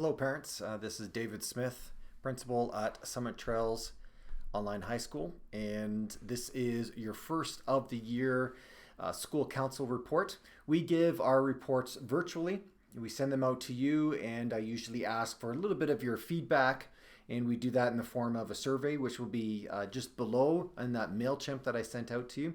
Hello, parents. This is David Smith, principal at Summit Trails Online High School, and this is your first of the year school council report. We give our reports virtually. We send them out to you, and I usually ask for a little bit of your feedback, and we do that in the form of a survey, which will be just below in that MailChimp that I sent out to you.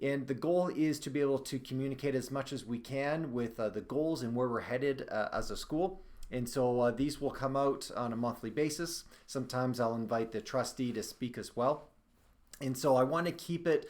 And the goal is to be able to communicate as much as we can with the goals and where we're headed as a school. And so these will come out on a monthly basis. Sometimes I'll invite the trustee to speak as well. And so I want to keep it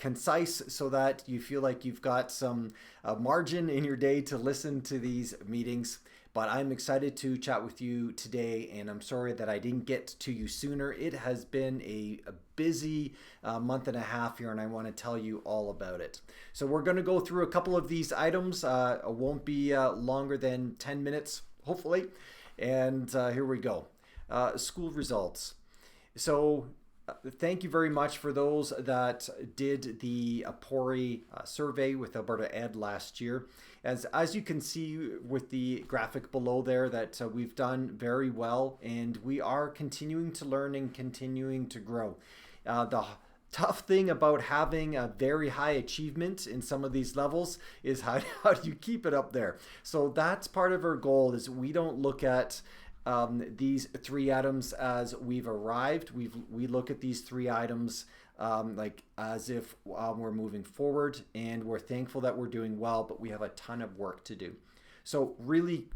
concise so that you feel like you've got some margin in your day to listen to these meetings. But I'm excited to chat with you today, and I'm sorry that I didn't get to you sooner. It has been a busy month and a half here, and I want to tell you all about it. So we're going to go through a couple of these items. It won't be longer than 10 minutes, hopefully. And here we go. School results. So thank you very much for those that did the APORI survey with Alberta Ed last year. As you can see with the graphic below there, that we've done very well, and we are continuing to learn and continuing to grow. The tough thing about having a very high achievement in some of these levels is how do you keep it up there? So that's part of our goal. Is we don't look at these three items as we've arrived. We look at these three items like as if we're moving forward, and we're thankful that we're doing well, but we have a ton of work to do. So really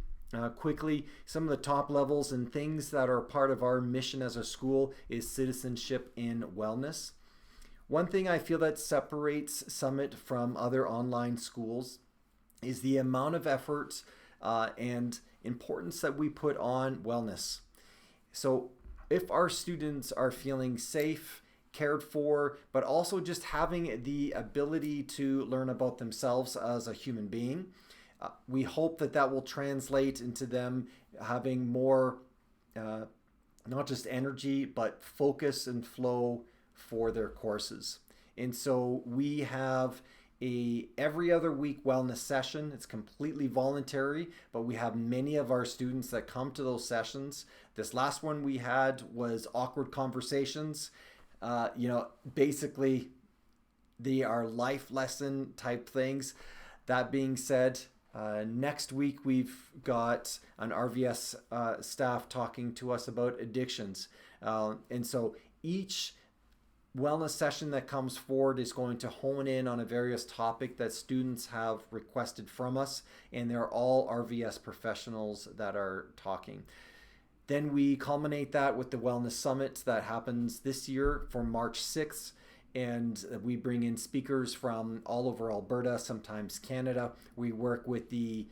quickly, some of the top levels and things that are part of our mission as a school is citizenship in wellness. One thing I feel that separates Summit from other online schools is the amount of effort and importance that we put on wellness. So if our students are feeling safe, cared for, but also just having the ability to learn about themselves as a human being, we hope that that will translate into them having more, not just energy, but focus and flow for their courses. And so we have a every other week wellness session. It's completely voluntary, but we have many of our students that come to those sessions. This last one we had was awkward conversations. Basically they are life lesson type things. That being said, next week we've got an RVS staff talking to us about addictions. And so each wellness session that comes forward is going to hone in on a various topic that students have requested from us, and they're all RVS professionals that are talking. Then we culminate that with the Wellness Summit that happens this year for March 6th, and we bring in speakers from all over Alberta, sometimes Canada. We work with the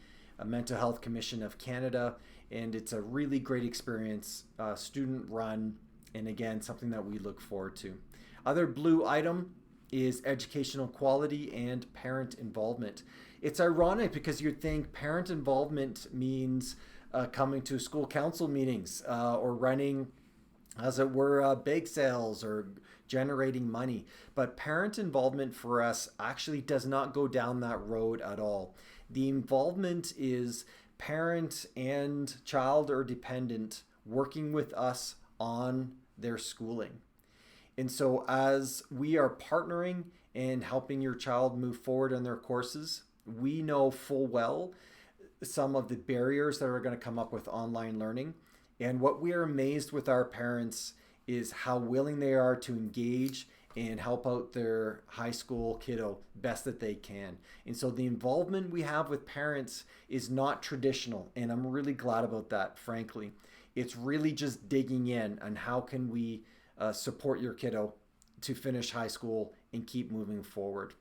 Mental Health Commission of Canada, and it's a really great experience, student run, and again, something that we look forward to. Other blue item is educational quality and parent involvement. It's ironic because you'd think parent involvement means coming to school council meetings or running, as it were, bake sales or generating money. But parent involvement for us actually does not go down that road at all. The involvement is parent and child or dependent working with us on their schooling. And so as we are partnering and helping your child move forward in their courses, we know full well some of the barriers that are going to come up with online learning. And what we are amazed with our parents is how willing they are to engage and help out their high school kiddo best that they can. And so the involvement we have with parents is not traditional, and I'm really glad about that, frankly. It's really just digging in on how can we support your kiddo to finish high school and keep moving forward.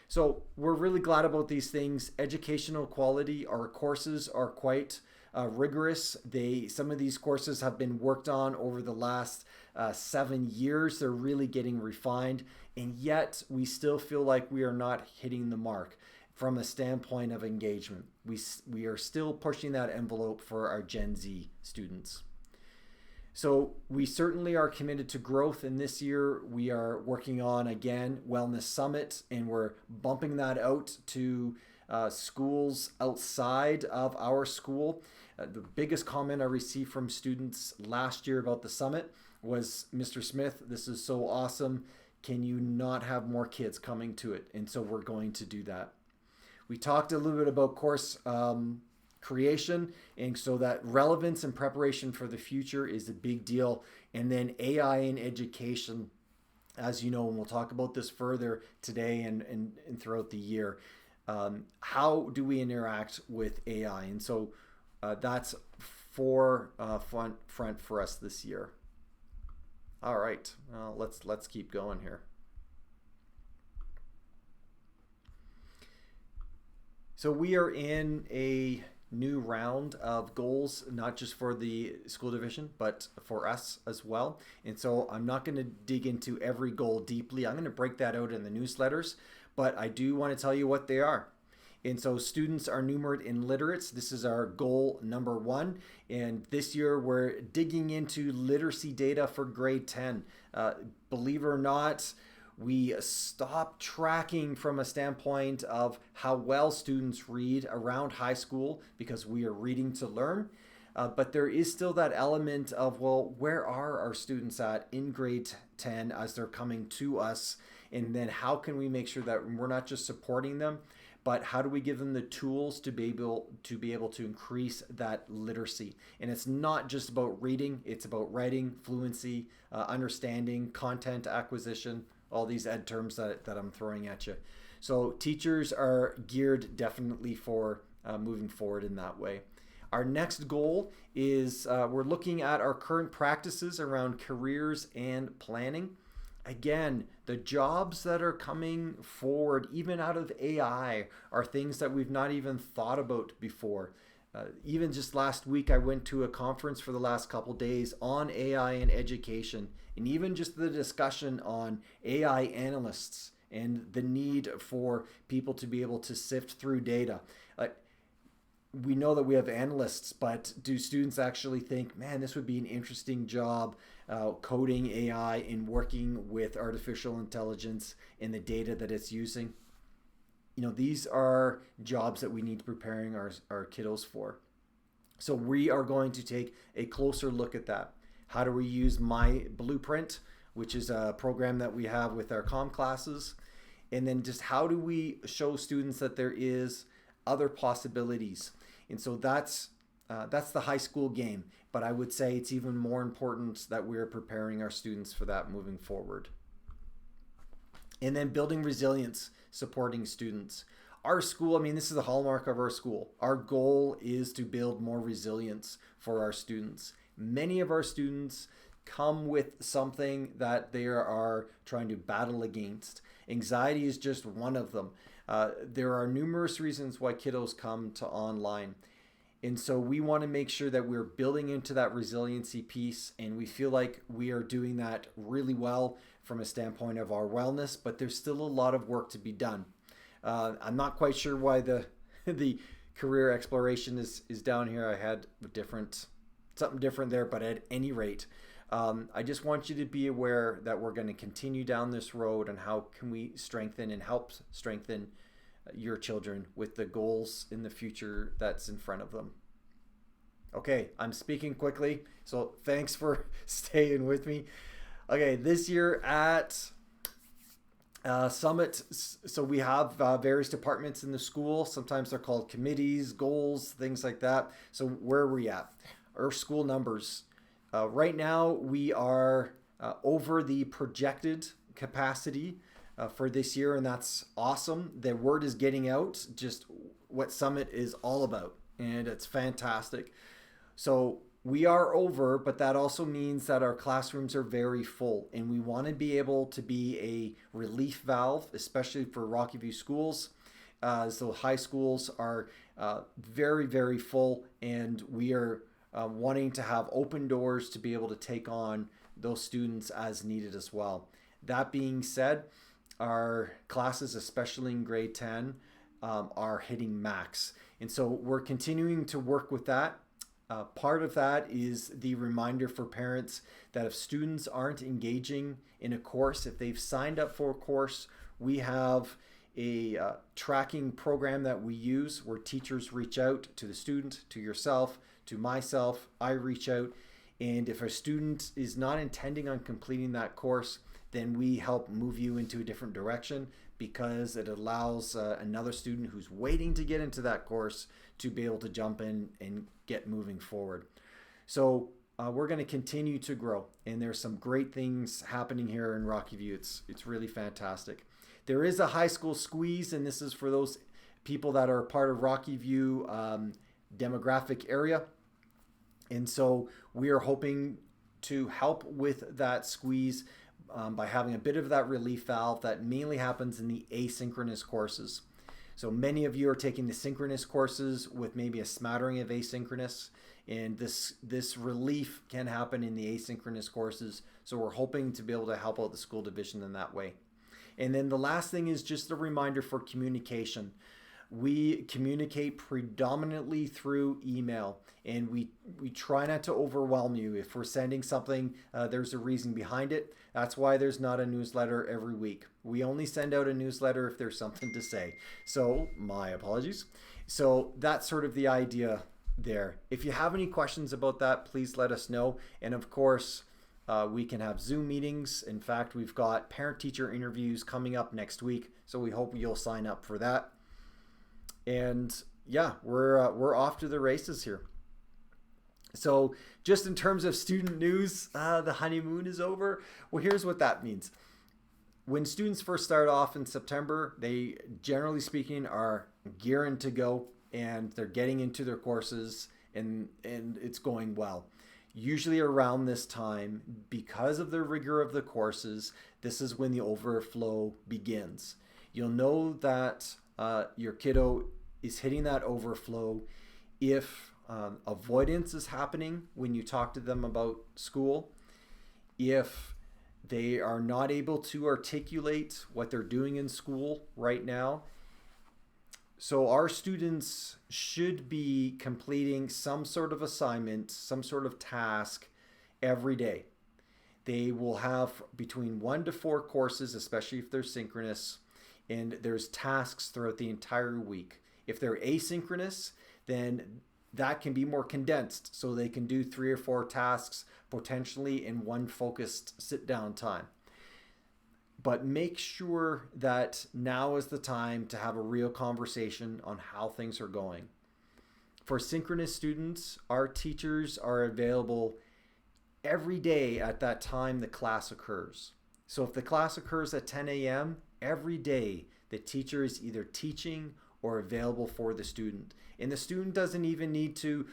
So we're really glad about these things. Educational quality, our courses are quite rigorous. Some of these courses have been worked on over the last 7 years. They're really getting refined, and yet we still feel like we are not hitting the mark from a standpoint of engagement. We are still pushing that envelope for our Gen Z students. So we certainly are committed to growth, and this year we are working on, again, Wellness Summit, and we're bumping that out to schools outside of our school. The biggest comment I received from students last year about the summit was, Mr. Smith, this is so awesome. Can you not have more kids coming to it? And so we're going to do that. We talked a little bit about course creation, and so that relevance and preparation for the future is a big deal. And then AI in education, as you know, and we'll talk about this further today and throughout the year. How do we interact with AI? And so that's front for us this year. All right, let's keep going here. So we are in a new round of goals, not just for the school division, but for us as well. And so I'm not going to dig into every goal deeply. I'm going to break that out in the newsletters, but I do want to tell you what they are. And so students are numerated in literates. This is our goal number 1. And this year we're digging into literacy data for grade 10. Believe it or not, we stopped tracking from a standpoint of how well students read around high school because we are reading to learn. But there is still that element of, well, where are our students at in grade 10 as they're coming to us? And then how can we make sure that we're not just supporting them, but how do we give them the tools to be able to increase that literacy? And it's not just about reading, it's about writing, fluency, understanding, content acquisition, all these ed terms that I'm throwing at you. So teachers are geared definitely for moving forward in that way. Our next goal is we're looking at our current practices around careers and planning. Again, the jobs that are coming forward, even out of AI, are things that we've not even thought about before. Even just last week, I went to a conference for the last couple days on AI in education, and even just the discussion on AI analysts and the need for people to be able to sift through data. We know that we have analysts, but do students actually think, man, this would be an interesting job coding AI and working with artificial intelligence and the data that it's using? You know, these are jobs that we need to be preparing our kiddos for. So we are going to take a closer look at that. How do we use My Blueprint, which is a program that we have with our comm classes? And then just how do we show students that there is other possibilities? And so that's the high school game. But I would say it's even more important that we're preparing our students for that moving forward. And then building resilience, supporting students. Our school, I mean, this is the hallmark of our school. Our goal is to build more resilience for our students. Many of our students come with something that they are trying to battle against. Anxiety is just one of them. There are numerous reasons why kiddos come to online. And so we want to make sure that we're building into that resiliency piece, and we feel like we are doing that really well from a standpoint of our wellness, but there's still a lot of work to be done. I'm not quite sure why the career exploration is down here. I had something different there, but at any rate, I just want you to be aware that we're going to continue down this road, and how can we strengthen and help strengthen your children with the goals in the future that's in front of them. Okay, I'm speaking quickly, so thanks for staying with me. Okay, this year at Summit, so we have various departments in the school. Sometimes they're called committees, goals, things like that. So where are we at? Our school numbers. Right now, we are over the projected capacity for this year, and that's awesome. The word is getting out, just what Summit is all about, and it's fantastic. So we are over, but that also means that our classrooms are very full, and we want to be able to be a relief valve, especially for Rocky View schools. So high schools are very, very full, and we are wanting to have open doors to be able to take on those students as needed as well. That being said, our classes, especially in grade 10, are hitting max. And so we're continuing to work with that. Part of that is the reminder for parents that if students aren't engaging in a course, if they've signed up for a course, we have a tracking program that we use where teachers reach out to the student, to yourself, to myself. I reach out, and if a student is not intending on completing that course, then we help move you into a different direction, because it allows another student who's waiting to get into that course to be able to jump in and get moving forward. So we're going to continue to grow, and there's some great things happening here in Rocky View. It's really fantastic. There is a high school squeeze, and this is for those people that are part of Rocky View demographic area. And so we are hoping to help with that squeeze by having a bit of that relief valve that mainly happens in the asynchronous courses. So many of you are taking the synchronous courses with maybe a smattering of asynchronous, and this relief can happen in the asynchronous courses. So we're hoping to be able to help out the school division in that way. And then the last thing is just a reminder for communication. We communicate predominantly through email, and we try not to overwhelm you. If we're sending something, there's a reason behind it. That's why there's not a newsletter every week. We only send out a newsletter if there's something to say. So my apologies. So that's sort of the idea there. If you have any questions about that, please let us know. And of course, we can have Zoom meetings. In fact, we've got parent-teacher interviews coming up next week, so we hope you'll sign up for that. And yeah, we're off to the races here. So just in terms of student news, the honeymoon is over. Well, here's what that means. When students first start off in September, they generally speaking are gearing to go, and they're getting into their courses, and it's going well. Usually around this time, because of the rigor of the courses, this is when the overflow begins. You'll know that your kiddo is hitting that overflow if avoidance is happening when you talk to them about school, if they are not able to articulate what they're doing in school right now. So our students should be completing some sort of assignment, some sort of task every day. They will have between 1 to 4 courses, especially if they're synchronous, and there's tasks throughout the entire week. If they're asynchronous, then that can be more condensed, so they can do 3 or 4 tasks potentially in one focused sit-down time. But make sure that now is the time to have a real conversation on how things are going. For synchronous students, our teachers are available every day at that time the class occurs. So if the class occurs at 10 a.m., every day the teacher is either teaching or available for the student. And the student doesn't even need to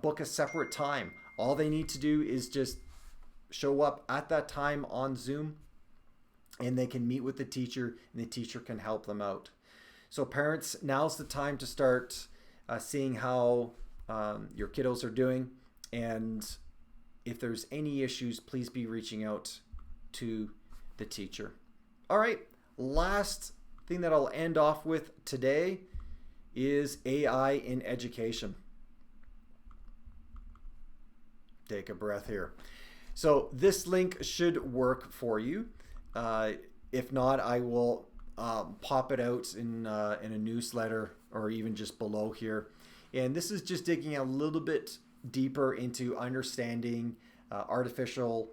book a separate time. All they need to do is just show up at that time on Zoom, and they can meet with the teacher, and the teacher can help them out. So parents, now's the time to start seeing how your kiddos are doing. And if there's any issues, please be reaching out to the teacher. All right, last thing that I'll end off with today is AI in education. Take a breath here. So this link should work for you. If not, I will pop it out in a newsletter or even just below here. And this is just digging a little bit deeper into understanding artificial.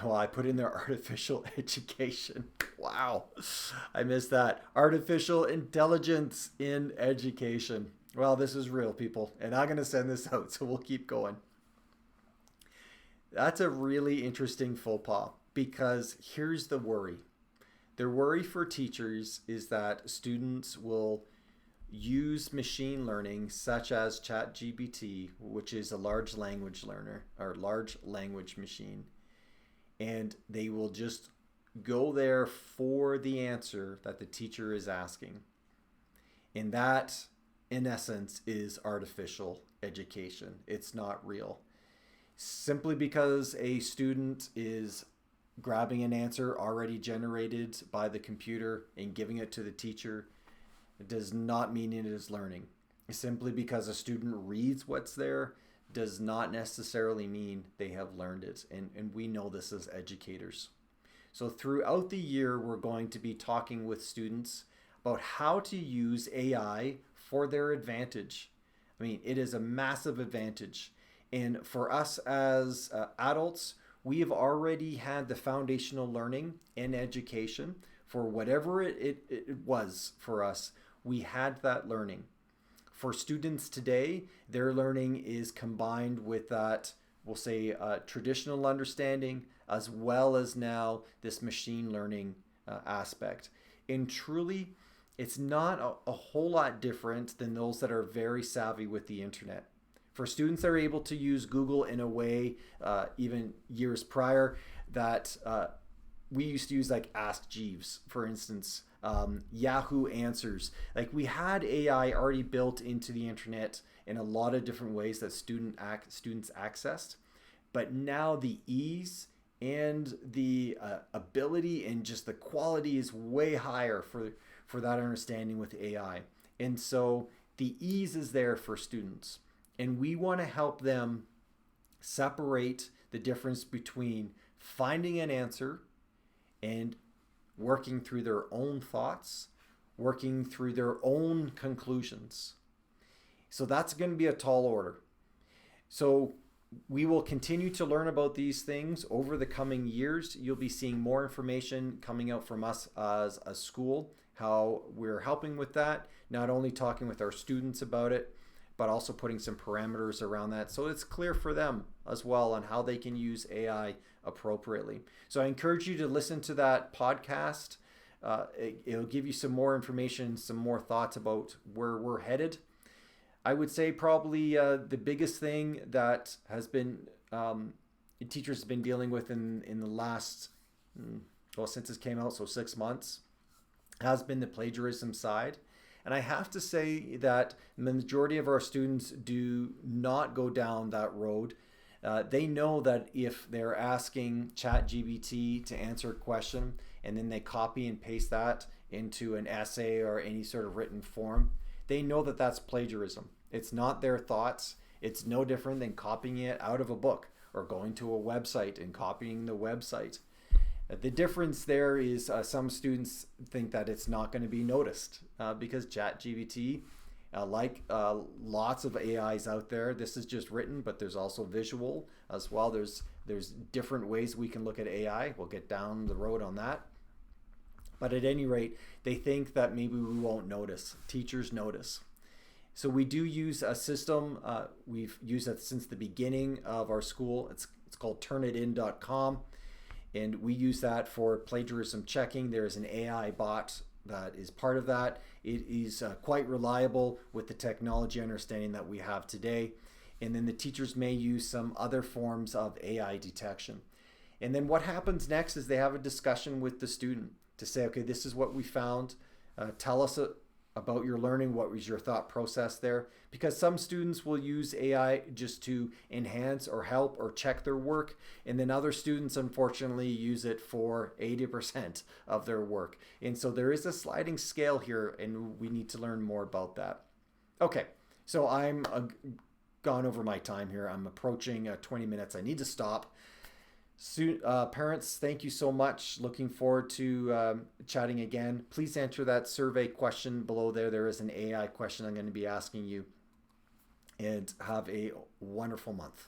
Well, I put in there artificial education. Wow, I missed that. Artificial intelligence in education. Well, this is real, people, and I'm going to send this out, so we'll keep going. That's a really interesting faux pas, because here's the worry. The worry for teachers is that students will use machine learning such as ChatGPT, which is a large language learner or large language machine, and they will just go there for the answer that the teacher is asking. And that, in essence, is artificial education. It's not real. Simply because a student is grabbing an answer already generated by the computer and giving it to the teacher, it does not mean it is learning. Simply because a student reads what's there does not necessarily mean they have learned it. And we know this as educators. So throughout the year, we're going to be talking with students about how to use AI for their advantage. I mean, it is a massive advantage. And for us as adults, we have already had the foundational learning and education for whatever it was for us. We had that learning. For students today, their learning is combined with that, we'll say, traditional understanding, as well as now this machine learning aspect. And truly, it's not a whole lot different than those that are very savvy with the internet. For students that are able to use Google in a way, even years prior, that we used to use, like Ask Jeeves, for instance, Yahoo Answers. Like, we had AI already built into the internet in a lot of different ways that students accessed. But now the ease and the ability and just the quality is way higher for that understanding with AI. And so the ease is there for students. And we want to help them separate the difference between finding an answer and working through their own thoughts, working through their own conclusions. So that's going to be a tall order. So we will continue to learn about these things over the coming years. You'll be seeing more information coming out from us as a school, how we're helping with that, not only talking with our students about it, but also putting some parameters around that so it's clear for them as well on how they can use AI appropriately. So I encourage you to listen to that podcast. It'll give you some more information, some more thoughts about where we're headed. I would say probably the biggest thing that has been teachers have been dealing with in the last, well, since this came out, so 6 months, has been the plagiarism side. And I have to say that the majority of our students do not go down that road. They know that if they're asking ChatGPT to answer a question and then they copy and paste that into an essay or any sort of written form, they know that that's plagiarism. It's not their thoughts. It's no different than copying it out of a book or going to a website and copying the website. The difference there is some students think that it's not going to be noticed because ChatGPT, like lots of AIs out there, this is just written, but there's also visual as well. There's different ways we can look at AI. We'll get down the road on that. But at any rate, they think that maybe we won't notice. Teachers notice. So we do use a system. We've used it since the beginning of our school. It's called turnitin.com. And we use that for plagiarism checking. There is an AI bot that is part of that. It is quite reliable with the technology understanding that we have today. And then the teachers may use some other forms of AI detection. And then what happens next is they have a discussion with the student to say, okay, this is what we found. Tell us about your learning. What was your thought process there? Because some students will use AI just to enhance or help or check their work. And then other students, unfortunately, use it for 80% of their work. And so there is a sliding scale here, and we need to learn more about that. Okay, so I'm gone over my time here. I'm approaching 20 minutes. I need to stop. Parents, thank you so much. Looking forward to chatting again. Please answer that survey question below there. There is an AI question I'm going to be asking you. And have a wonderful month.